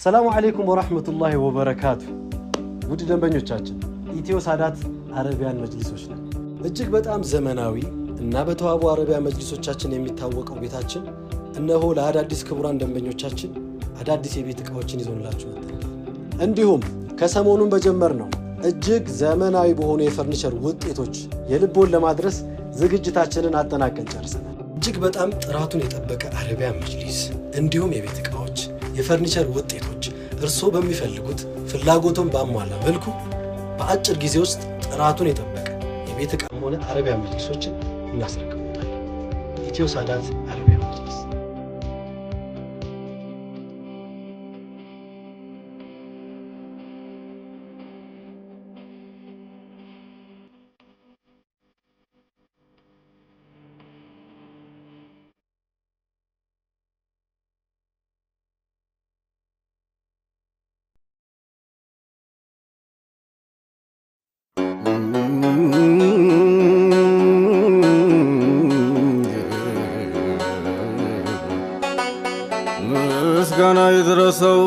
ሰላሙ አለይኩም ወራህመቱላሂ ወበረካቱ። ውድ ደንበኞቻችን ኢትዮ ሳዳት አረቢያን መጅሊሶች ነን። እጅግ በጣም ዘመናዊ እና በተዋቡ አረቢያ መጅሊሶቻችን የሚታወቀው ቤታችን እነሆ ለአዳዲስ ክቡራን ደንበኞቻችን አዳዲስ የቤት ዕቃዎችን ይዞላችሁ መጥተናል። እንዲሁም ከሰሞኑን በጀመርነው እጅግ ዘመናዊ በሆኑ የፈርኒቸር ውጤቶች የልቦን ለማድረስ ዝግጅታችንን አጠናቀን ጨርሰናል። እጅግ በጣም ጥራቱን የጠበቀ አረቢያን መጅሊስ እንዲሁም የቤት ዕቃዎች፣ የፈርኒቸር ውጤቶች እርስዎ በሚፈልጉት ፍላጎቱን ባሟላ መልኩ በአጭር ጊዜ ውስጥ ጥራቱን የጠበቀ የቤት ዕቃም ሆነ አረቢያን መጅሊሶችን እናስረክቦታለን። ኢትዮ ሳዳት አረቢያን መጅሊስ። ምስጋና ይድረሰው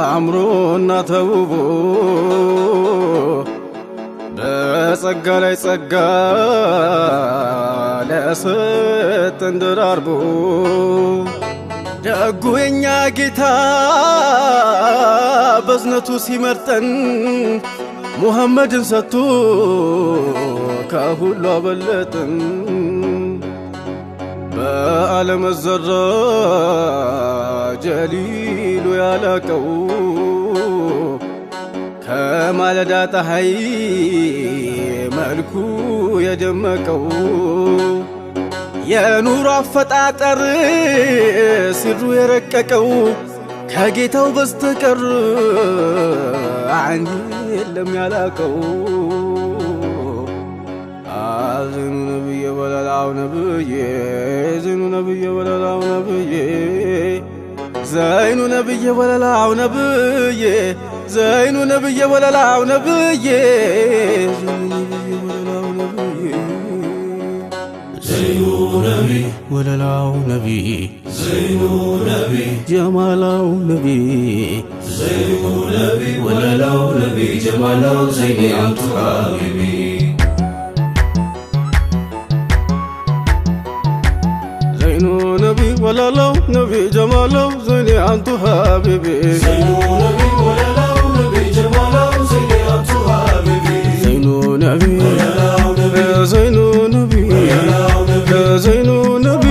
አምሮና ተውቦ በጸጋ ላይ ጸጋ ለሰጠን ደራርቦ ደጉ የኛ ጌታ በዝነቱ ሲመርጠን ሙሐመድን ሰጥቶ ከሁሉ አበለጠን። በዓለም ዘራ ጀሊሉ ያላቀው ከማለዳ ፀሐይ መልኩ የደመቀው የኑሮ አፈጣጠር ሲሩ የረቀቀው ከጌታው በስተቀር አንድ የለም ያላቀው። አዝኑ ነብዬ ወለላው ነብዬ ዘይኑ ነብዬ ወለላው ነብዬ ዘይኑ ነብዬ ወለላው ነብዬ ዘይኑ ነብዬ ወለላው ነብዬ ዘይኑ ነቢ ወለላው ነቢ ዘይኑ ነቢ ጀማላው ነቢ ዘይኑ ነቢ ወለላው ነቢ ጀማላው ዘይኔ አንቱ ሀቢቢ ዘይኑ ነቢ ወለላው ነቢ ጀማላው ዘይኔ አንቱ ሀቢቢ ዘይኑ ነቢ ወለላው ነቢ ጀማላው ዘይኔ አንቱ ሀቢቢ ዘይኑ ነቢ ዘይኑ ነቢ ዘይኑ ነቢ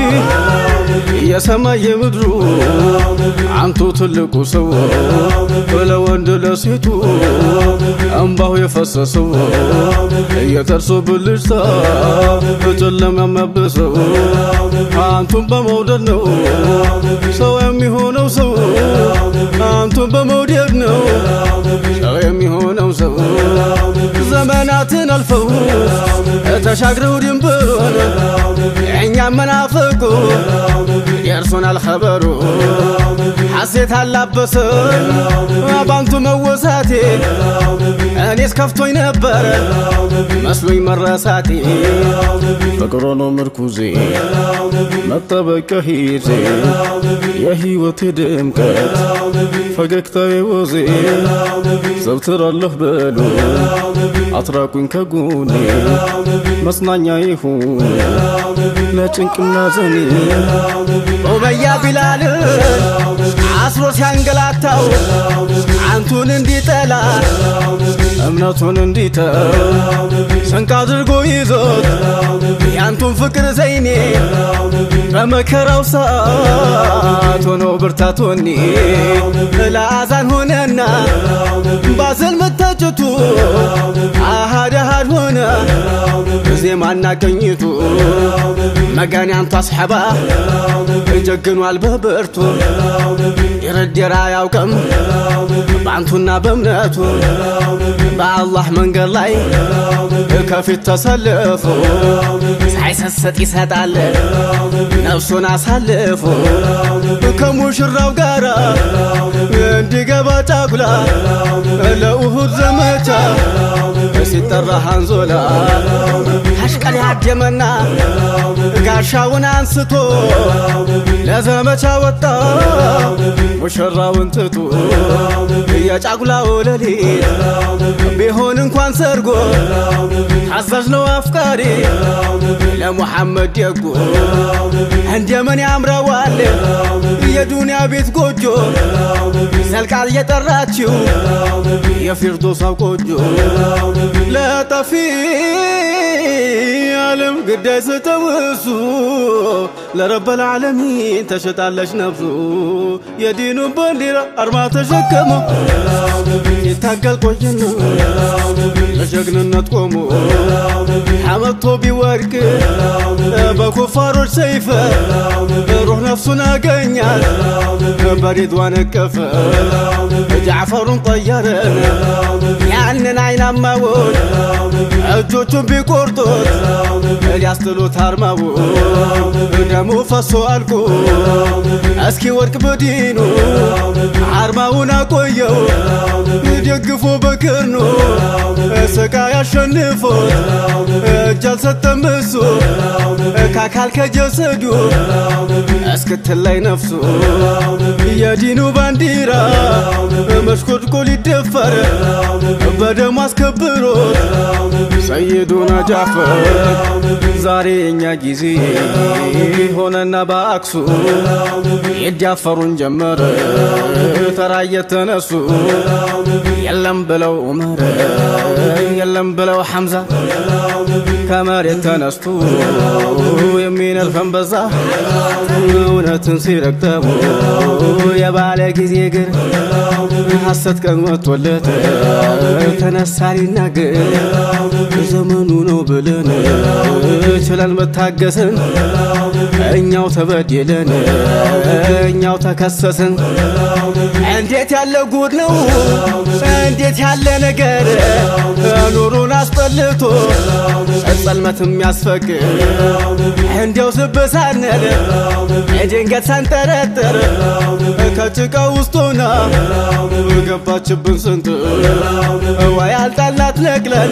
የሰማይ የምድሩ አንቱ ትልቁ ሰው ለወንድ ለሴቱ እንባው የፈሰሰው የጥርሱ ብልጭታ በጨለማ የሚያብሰው አንቱን በመውደድ ነው ሰው የሚሆነው ሰው አንቱን በመውደድ ነው ሰው የሚሆነው ሰው ዘመናትን አልፈው ተሻግረው ድንበሩን እኛም መናፈቁ የእርሱናል ኸበሩ ሐሴት አላበሰን ባንቱ መወሳቴ እኔስ ከፍቶኝ ነበር መስሎኝ መረሳቴ ፍቅሮ ነው ምርኩዜ መጠበቂያ ሂዜ የህይወቴ ድምቀት ፈገግታዬ ወዜ ዘውትራለሁ በሉ አትራቁኝ ከጎኔ መጽናኛ ይሁን ለጭንቅና ዘኔ ኡመያ ቢላልን አስሮ ሲያንገላታው አንቱን እንዲጠላ እምነቱን እንዲተው ስንቅ አድርጎ ይዞት ያንቱን ፍቅር ዘይኔ በመከራው ሰዓት ሆኖ ብርታት ወኔ ለአዛን ሆነና ባዘል መታጨቱ አሃድ አሃድ ሆነ ዜማና ቀኝቱ መጋን ያንቱ አስሐባ ጀግኗል በብርቱ ይረድራ ያውቅም በአንቱና በእምነቱ በአላህ መንገድ ላይ ከፊት ተሰልፎ ሳይሰሰጥ ይሰጣል ነፍሱን አሳልፎ ከሙሽራው ጋር እንዲገባ ጫጉላ ለኡሁድ ዘመቻ ሲጠራ ሃንዞላ መስቀል ያደመና ጋሻውን አንስቶ ለዘመቻ ወጣ ሙሽራውን ትቶ የጫጉላው ሌሊት ቢሆን እንኳን ሰርጎ ታዛዥ ነው አፍቃሪ ለሙሐመድ ደጉ እንደምን ያምረዋል የዱንያ ቤት ጎጆ ዘልቃል የጠራችው የፊርዶስ ቆጆ ለጠፊ ዓለም ግዳይ ስተውሱ ለረበል ዓለሚን ተሸጣለች ነፍሱ የዲኑ ባንዲራ አርማ ተሸከመ ይታገል ቆየና ለጀግንነት ቆሞ ሐመቶ ቢወድቅ በኩፋሮች ሰይፍ ሩህ ነፍሱን አገኛል በሪድዋን እቅፍ ጃዕፈሩን ጠየረን ያንን አይናማውን እጆቹን ቢቆርጡት ሊያስጥሉት አርማውን ደሙ ፈሶ አልቆ እስኪ ወድቅ በዲኑ አርማውን አቆየው ደግፎ በክርኑ ስቃይ አሸንፎት እጅ አልሰጠም እሱ ከአካል ከጀሰዱ እስክትለይ ነፍሱ የዲኑ ባንዲራ መሽቆልቆል ይደፈር በደሙ አስከብሮት ሰይዱና ጃዕፈር ዛሬ እኛ ጊዜ ሆነና በአክሱ ይዳፈሩን ጀመረ ተራ የተነሱ የለም ብለው ዑመር የለም ብለው ሐምዛ ከመሬት ተነስቶ የሚነልፈን በዛ እውነትን ሲረግጠሙ የባለ ጊዜ ግር ሐሰት ቀን ወጥቶለት ተነሳ ሊናገር ዘመኑ ነው ብለን ችለን መታገስን እኛው ተበደለን እኛው ተከሰስን እንዴት ያለ ጉድ ነው እንዴት ያለ ነገር ኑሩን አስጠልቶ ጸልመትም ያስፈቅር እንዲያው ስብሳነል ድንገት ሳንጠረጥር ከጭቃ ውስጥ ሆና ገባችብን ስንት ወይ አልጣላት ነቅለን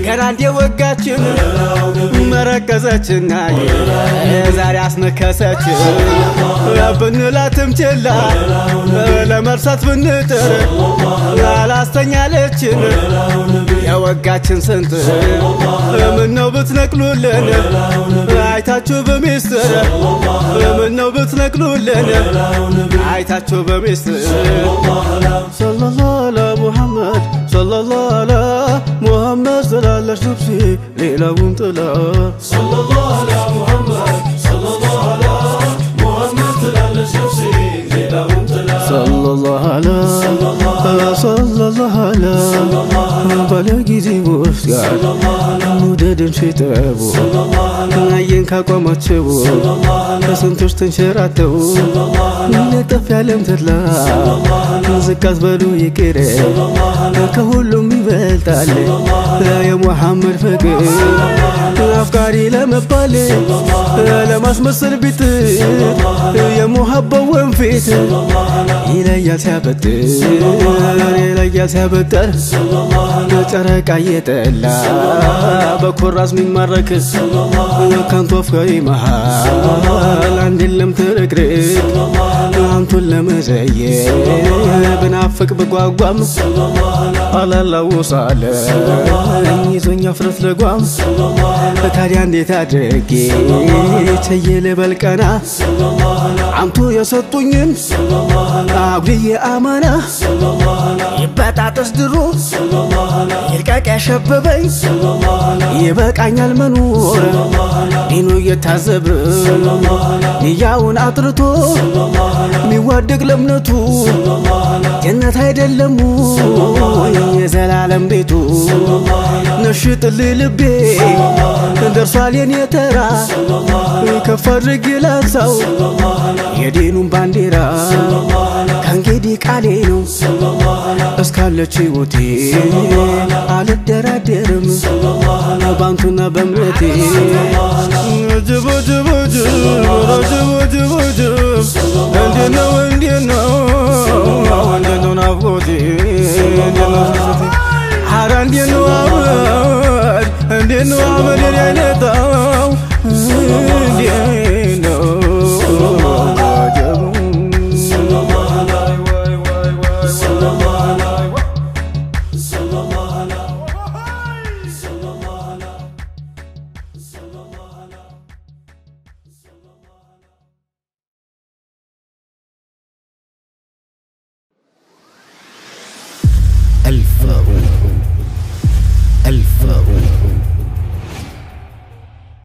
ገና እንደ ወጋችን መረከዘችና ዛሬ አስነከሰችን ብንላትም ችላ ለመርሳት ብንጥር አላስተኛለችን የወጋችን ስንት ምነው ብትነቅሉልን አይታችሁ በሚስጥር ምነው ብትነቅሉልን አይታችሁ በሚስጥር ሰለላሁ ዐላ ሙሐመድ ሰለላሁ ዐላ ሙሐመድ ስላለሽ ነፍሴ ሌላውን ጥላ ሰለላሁ ዐላ ሙሐመድ ሰለላሁ ዐላ ሙሐመድ ስላለሽ ነፍሴ ሌላውን ጥላ ሰለላሁ ዐላ ሰለላሁ ዐላ ባለጊዜ ውስጥ ጋር መውደድን ሽጠቡ አየን ካቋማቸው ከስንቶች ተንሸራተው ለጠፍ ያለም ተድላ ዝቅ አትበሉ ይቅር ከሁሉም ይበልጣል የሙሐመድ ፍቅር አፍቃሪ ለመባል ለማስመሰል ቢት የሙሐባው ወንፊት ይለያል ሲያበጥር ይለያል ሲያበጥር ጨረቃ እየጠላ በኮራስ ሚማረክ ከንቱ አፍቃሪ መሃል አንድ የለም ትርክርክ አንቱን ለመዘየር ብናፍቅ ብጓጓም አላላውሳለ ይዞኛ ፍረት ለጓም ታዲያ እንዴት አድርጌ ቸዬ ልበልቀና አንቱ የሰጡኝን አጉልዬ አማና ይበጣጠስ ድሮ ይልቀቅ ያሸበበኝ ይበቃኛል መኖር ዲኑ እየታዘብ ንያውን አጥርቶ ሚዋደቅ ለእምነቱ ጀነት አይደለም የዘላለም ቤቱ ነሽጥልኝ ልቤ ደርሷል የኔ ተራ ከፍ አድርጌ ላንሳው የዲኑን ባንዲራ ከእንግዲህ ቃሌ ነው እስካለች ሕይወቴ አልደራደርም ባንቱና በእምነቴ ጅቦ ጅቦ ጅቦ ጅቦ ጅቦ ጅቦ እንዴት ነው